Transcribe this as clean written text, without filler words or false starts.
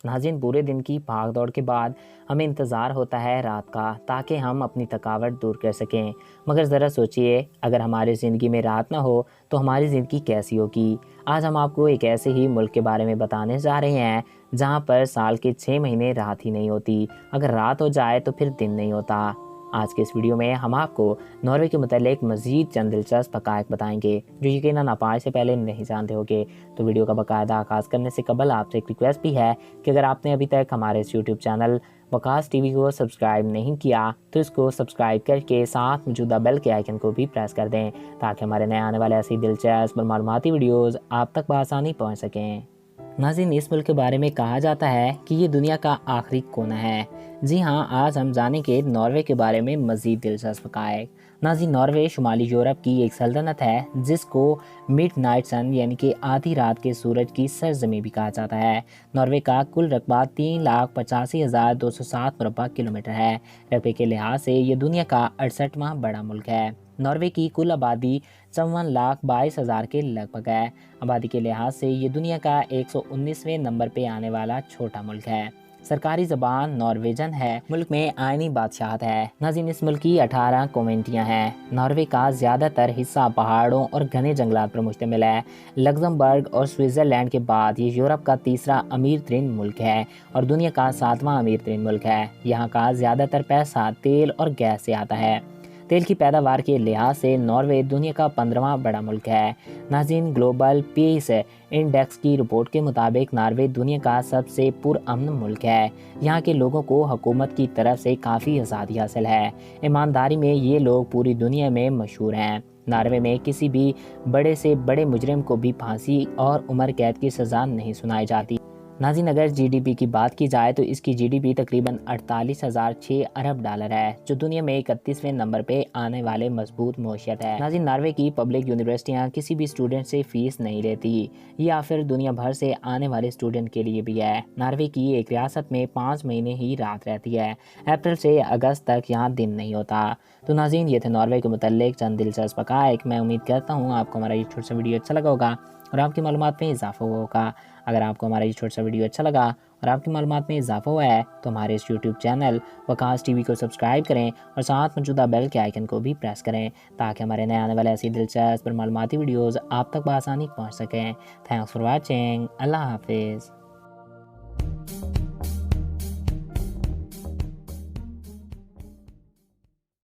ناظرین، پورے دن کی بھاگ دوڑ کے بعد ہمیں انتظار ہوتا ہے رات کا، تاکہ ہم اپنی تھکاوٹ دور کر سکیں۔ مگر ذرا سوچئے، اگر ہماری زندگی میں رات نہ ہو تو ہماری زندگی کیسی ہوگی؟ آج ہم آپ کو ایک ایسے ہی ملک کے بارے میں بتانے جا رہے ہیں جہاں پر سال کے 6 مہینے رات ہی نہیں ہوتی۔ اگر رات ہو جائے تو پھر دن نہیں ہوتا۔ آج کے اس ویڈیو میں ہم آپ کو ناروے کے متعلق مزید چند دلچسپ حقائق بتائیں گے جو یقیناً آپ آج سے پہلے نہیں جانتے ہوگے۔ تو ویڈیو کا باقاعدہ آغاز کرنے سے قبل آپ سے ایک ریکویسٹ بھی ہے کہ اگر آپ نے ابھی تک ہمارے اس یوٹیوب چینل وقاص ٹی وی کو سبسکرائب نہیں کیا تو اس کو سبسکرائب کر کے ساتھ موجودہ بیل کے آئیکن کو بھی پریس کر دیں، تاکہ ہمارے نئے آنے والے ایسی دلچسپ اور معلوماتی ویڈیوز آپ تک بآسانی پہنچ سکیں۔ ناظرین، اس ملک کے بارے میں کہا جاتا ہے کہ یہ دنیا کا آخری کونا ہے۔ جی ہاں، آج ہم جانیں گے ناروے کے بارے میں مزید دلچسپ حقائق۔ ناظرین، ناروے شمالی یورپ کی ایک سلطنت ہے جس کو مڈ نائٹ سن یعنی کہ آدھی رات کے سورج کی سرزمین بھی کہا جاتا ہے۔ ناروے کا کل رقبہ 3,85,207 مربع کلومیٹر ہے۔ رقبے کے لحاظ سے یہ دنیا کا 68واں بڑا ملک ہے۔ ناروے کی کل آبادی 54,22,000 کے لگ بھگ ہے۔ آبادی کے لحاظ سے یہ دنیا کا 119ویں نمبر پہ آنے والا چھوٹا ملک ہے۔ سرکاری زبان نارویجن ہے۔ ملک میں آئینی بادشاہت ہے۔ ناظرین، اس ملک کی 18 کونٹیاں ہیں۔ ناروے کا زیادہ تر حصہ پہاڑوں اور گھنے جنگلات پر مشتمل ہے۔ لگزمبرگ اور سوئٹزرلینڈ کے بعد یہ یورپ کا تیسرا امیر ترین ملک ہے اور دنیا کا 7واں امیر ترین ملک ہے۔ یہاں کا زیادہ تر پیسہ تیل اور گیس سے آتا ہے۔ تیل کی پیداوار کے لحاظ سے ناروے دنیا کا 15واں بڑا ملک ہے۔ ناظرین، گلوبل پیس انڈیکس کی رپورٹ کے مطابق ناروے دنیا کا سب سے پرامن ملک ہے۔ یہاں کے لوگوں کو حکومت کی طرف سے کافی آزادی حاصل ہے۔ ایمانداری میں یہ لوگ پوری دنیا میں مشہور ہیں۔ ناروے میں کسی بھی بڑے سے بڑے مجرم کو بھی پھانسی اور عمر قید کی سزا نہیں سنائی جاتی۔ ناظرین، اگر جی ڈی پی کی بات کی جائے تو اس کی جی ڈی پی تقریباً 48,006 ارب ڈالر ہے، جو دنیا میں 31ویں نمبر پہ آنے والے مضبوط معیشت ہے۔ ناظرین، ناروے کی پبلک یونیورسٹیاں کسی بھی اسٹوڈنٹ سے فیس نہیں لیتی۔ یہ یا پھر دنیا بھر سے آنے والے اسٹوڈنٹ کے لیے بھی ہے۔ ناروے کی ایک ریاست میں 5 مہینے ہی رات رہتی ہے۔ اپریل سے اگست تک یہاں دن نہیں ہوتا۔ تو ناظرین، یہ تھے ناروے کے متعلق چند دلچسپ حقائق۔ میں امید کرتا ہوں آپ کو ہمارا یہ چھوٹا سا ویڈیو اچھا لگا ہوگا اور آپ کی معلومات میں اضافہ ہوا ہوگا۔ اگر آپ کو ہمارا یہ چھوٹا سا ویڈیو اچھا لگا اور آپ کی معلومات میں اضافہ ہوا ہے تو ہمارے اس یوٹیوب چینل وقاص ٹی وی کو سبسکرائب کریں اور ساتھ موجودہ بیل کے آئیکن کو بھی پریس کریں، تاکہ ہمارے نئے آنے والے ایسی دلچسپ اور معلوماتی ویڈیوز آپ تک بآسانی پہنچ سکیں۔ Thanks for watching. اللہ حافظ۔